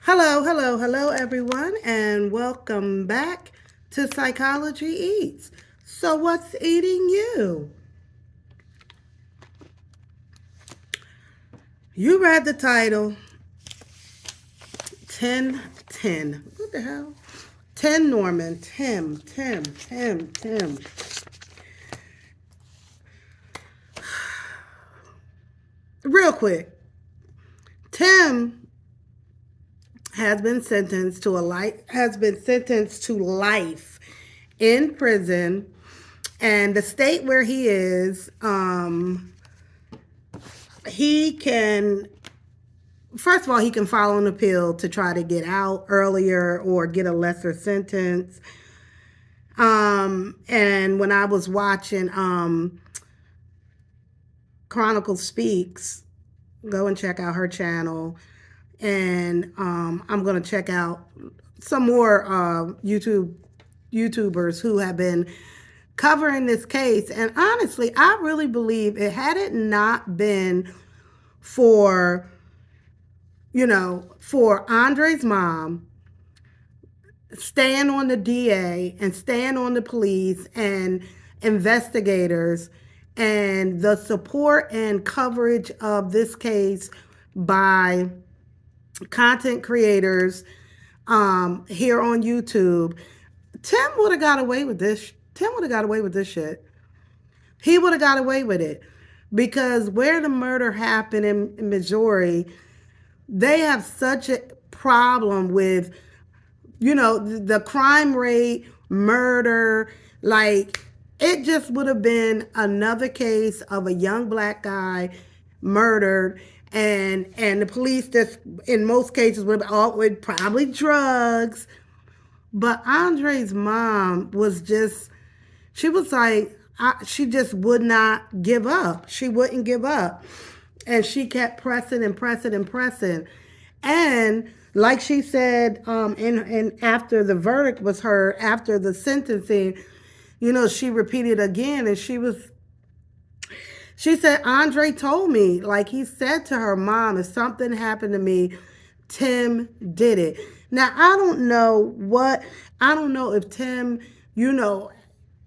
Hello, hello, hello, everyone, and welcome back to Psychology Eats. So, what's eating you? You read the title 1010. What the hell? 10 Norman. Tim. Real quick, Tim has been sentenced to life in prison, and the state where he is, he can first of all, he can file an appeal to try to get out earlier or get a lesser sentence. And when I was watching Chronicle Speaks, go and check out her channel. And I'm going to check out some more YouTubers who have been covering this case. And honestly, I really believe it had it not been for for Andre's mom staying on the DA and staying on the police and investigators and the support and coverage of this case by content creators here on YouTube, Tim would have got away with this. Tim would have got away with this shit. He would have got away with it because where the murder happened in Missouri, they have such a problem with, the crime rate, murder. Like, it just would have been another case of a young black guy murdered, and the police just in most cases would have with probably drugs. But Andre's mom was just, she was like, she just would not give up. She wouldn't give up. And she kept pressing and pressing and pressing. And like she said, and after the verdict was heard, after the sentencing, she repeated again, and she said, Andre told me, like he said to her mom, if something happened to me, Tim did it. Now, I don't know if Tim,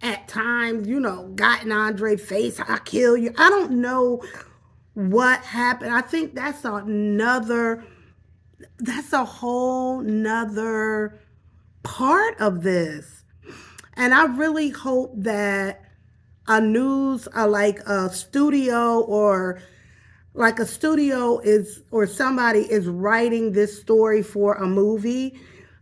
at times, got in Andre's face, I'll kill you. I don't know what happened. I think that's a whole nother part of this. And I really hope that like a studio or somebody is writing this story for a movie,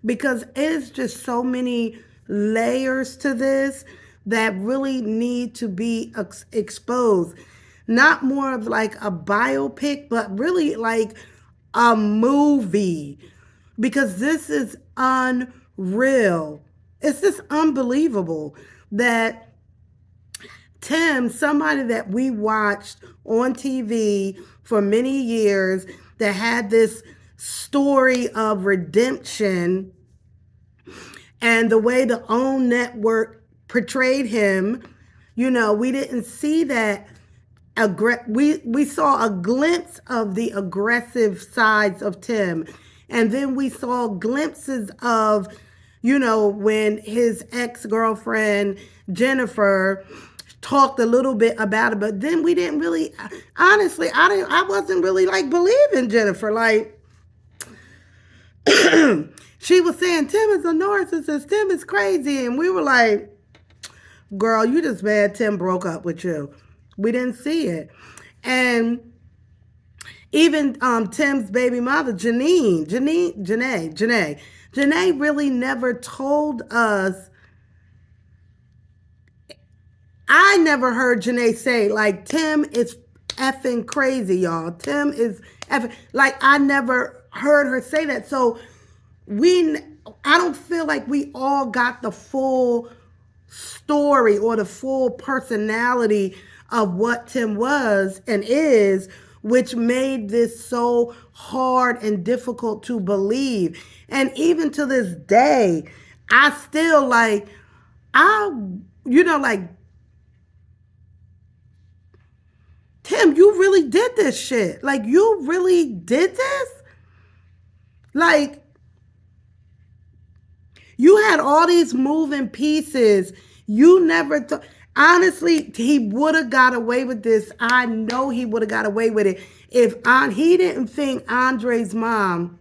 because it's just so many layers to this that really need to be exposed. Not more of like a biopic, but really like a movie, because this is unreal. It's just unbelievable that Tim, somebody that we watched on TV for many years, that had this story of redemption, and the way the OWN network portrayed him, we didn't see that. We saw a glimpse of the aggressive sides of Tim, and then we saw glimpses of, when his ex-girlfriend Jennifer talked a little bit about it, but then we didn't really, honestly, I wasn't really like believing Jennifer. Like, she was saying Tim is a narcissist, Tim is crazy, and we were like, girl, you just mad Tim broke up with you. We didn't see it. And even Tim's baby mother, Janae really never told us. I never heard Janae say, like, Tim is effing crazy, y'all. Tim is effing, like, I never heard her say that. So I don't feel like we all got the full story or the full personality of what Tim was and is, which made this so hard and difficult to believe. And even to this day, I still like, like, Tim, you really did this shit. Like, you really did this? Like, You had all these moving pieces. You never thought. Honestly, he would have got away with this. I know he would have got away with it if he didn't think Andre's mom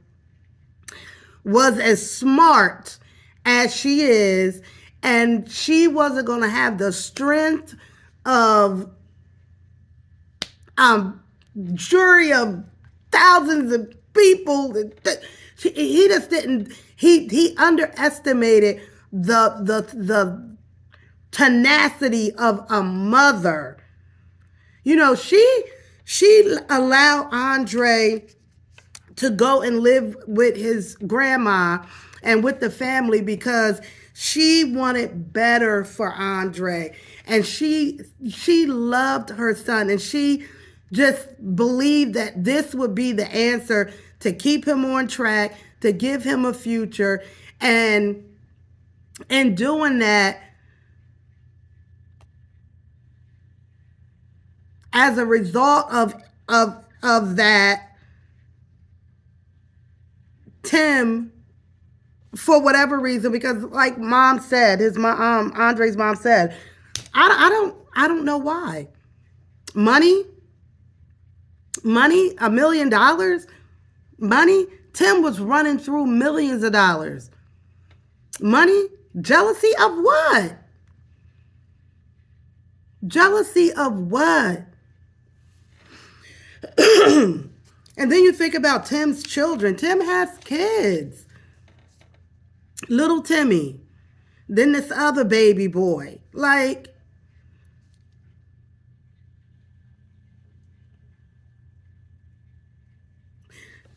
was as smart as she is, and she wasn't going to have the strength of jury of thousands of people. He just didn't. He underestimated the tenacity of a mother. You know, she allowed Andre to go and live with his grandma and with the family because she wanted better for Andre, and she loved her son, and she just believed that this would be the answer to keep him on track, to give him a future. And in doing that, as a result of that, Tim, for whatever reason, because like mom said, his mom, Andre's mom said, I don't know why. Money, $1 million, money. Tim was running through millions of dollars. Money, jealousy of what? Jealousy of what? And then you think about Tim's children. Tim has kids. Little Timmy. Then this other baby boy. Like,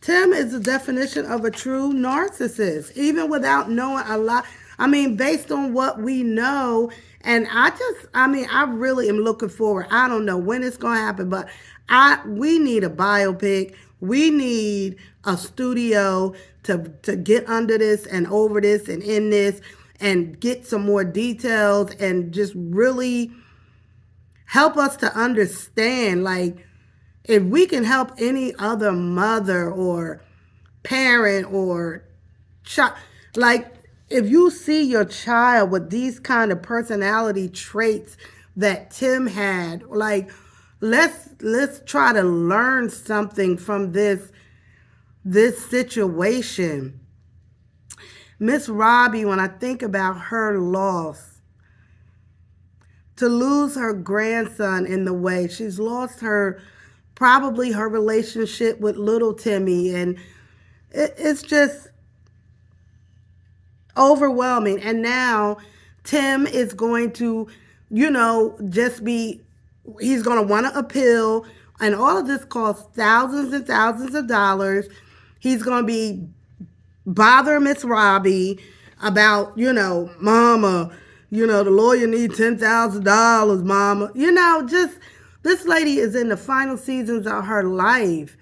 Tim is the definition of a true narcissist, even without knowing a lot. I mean, based on what we know, and I really am looking forward. I don't know when it's going to happen, but we need a biopic. We need a studio to get under this and over this and in this and get some more details and just really help us to understand, like, if we can help any other mother or parent or child, like, if you see your child with these kind of personality traits that Tim had, like, let's try to learn something from this situation. Miss Robbie, when I think about her loss, to lose her grandson in the way, she's lost probably her relationship with little Timmy, and it's just overwhelming. And now Tim is going to, he's going to want to appeal, and all of this costs thousands and thousands of dollars. He's going to be bothering Miss Robbie about, mama, the lawyer needs $10,000, mama. Just this lady is in the final seasons of her life.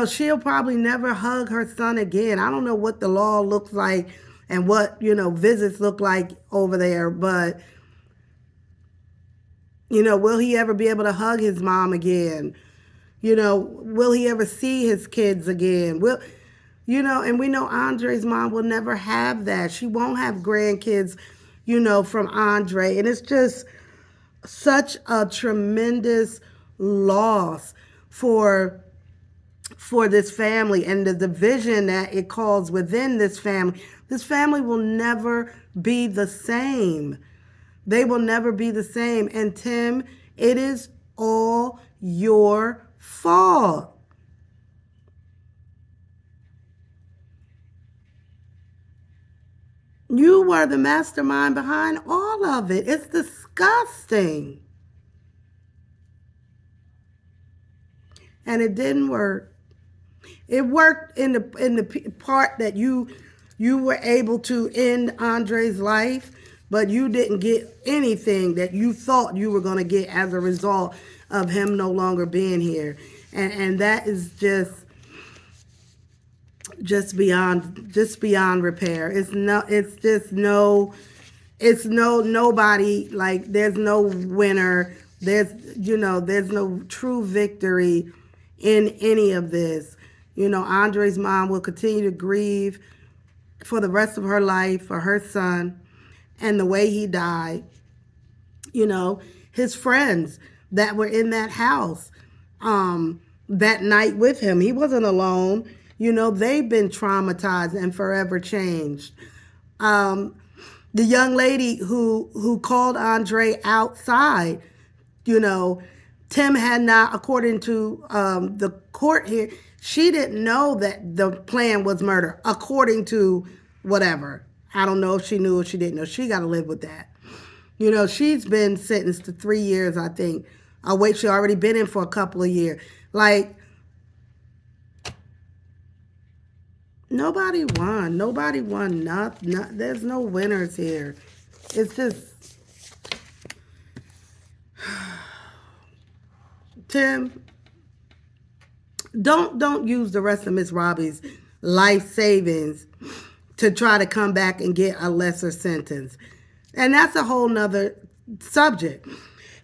She'll probably never hug her son again. I don't know what the law looks like and what, visits look like over there, but, will he ever be able to hug his mom again? Will he ever see his kids again? And we know Andre's mom will never have that. She won't have grandkids, from Andre. And it's just such a tremendous loss for this family and the division that it caused within this family. This family will never be the same. They will never be the same. And Tim, it is all your fault. You were the mastermind behind all of it. It's disgusting. And it didn't work. It worked in the part that you were able to end Andre's life, but you didn't get anything that you thought you were going to get as a result of him no longer being here. And that is just beyond repair. It's nobody, like, there's no winner. There's no true victory in any of this. Andre's mom will continue to grieve for the rest of her life for her son and the way he died. You know, his friends that were in that house that night with him, he wasn't alone. You know, they've been traumatized and forever changed. The young lady who called Andre outside, you know, Tim had not, according to the court here, she didn't know that the plan was murder, according to whatever. I don't know if she knew or she didn't know. She got to live with that. You know, she's been sentenced to 3 years, I think. Oh, wait, she already been in for a couple of years. Like, nobody won. Nobody won. There's no winners here. It's just, Tim, don't use the rest of Miss Robbie's life savings to try to come back and get a lesser sentence. And that's a whole nother subject.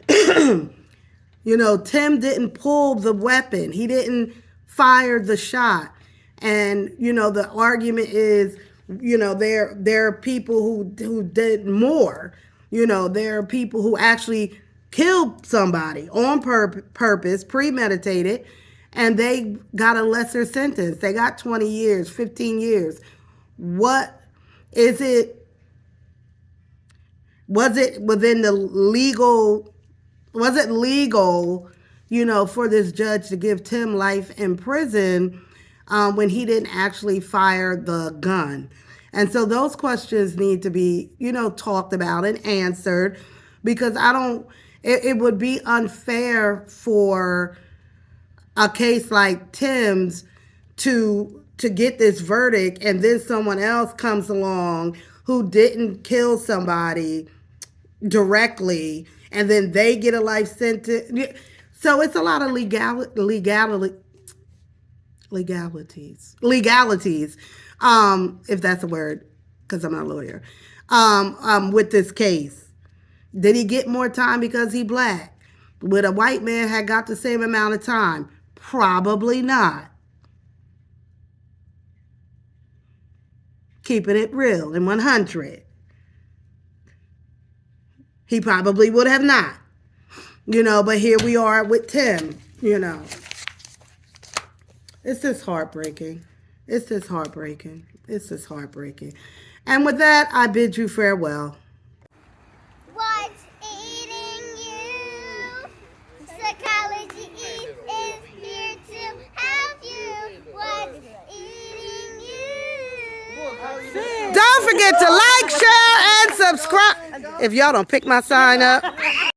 You know, Tim didn't pull the weapon. He didn't fire the shot. And, you know, the argument is, you know, there are people who did more. You know, there are people who actually killed somebody on purpose, premeditated, and they got a lesser sentence. They got 20 years, 15 years. What is it? Was it within the legal? Was it legal, you know, for this judge to give Tim life in prison when he didn't actually fire the gun? And so those questions need to be, you know, talked about and answered, because it would be unfair for a case like Tim's to get this verdict and then someone else comes along who didn't kill somebody directly and then they get a life sentence. So it's a lot of legalities, if that's a word, because I'm not a lawyer, with this case. Did he get more time because he black? Would a white man have got the same amount of time? Probably not. Keeping it real and 100. He probably would have not. You know, but here we are with Tim, you know. It's just heartbreaking. It's just heartbreaking. It's just heartbreaking. And with that, I bid you farewell. What's eating you? Psychology is here to help you. What's eating you? Don't forget to like, share, and subscribe. If y'all don't pick my sign up.